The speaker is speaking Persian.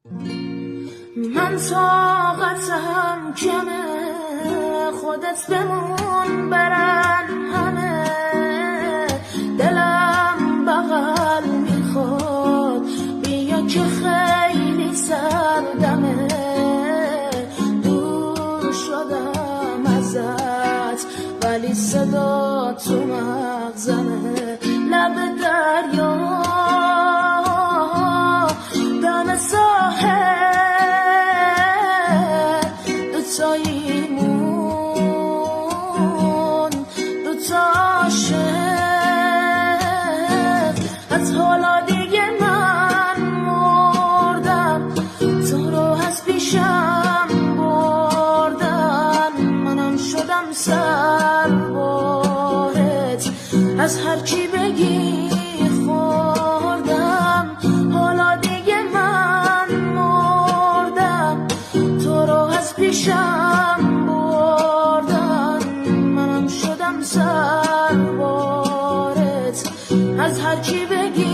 من طاقتم کمه، خودت بمون برن همه، دلم بغل میخواد بیا که خیلی سردمه، دور شدم ازت ولی صدا تو مغزمه، لب دریا دم ساحل دوتاییمون دوتا عاشق، از حالا دیگه من مردم، تو رو از پیشم بردن، منم شدم سربارت، از هر چی بگی خوردم، حالا دیگه من مردم، تو رو از پیشم بردن، منم شدم سربارت، از هر چی بگی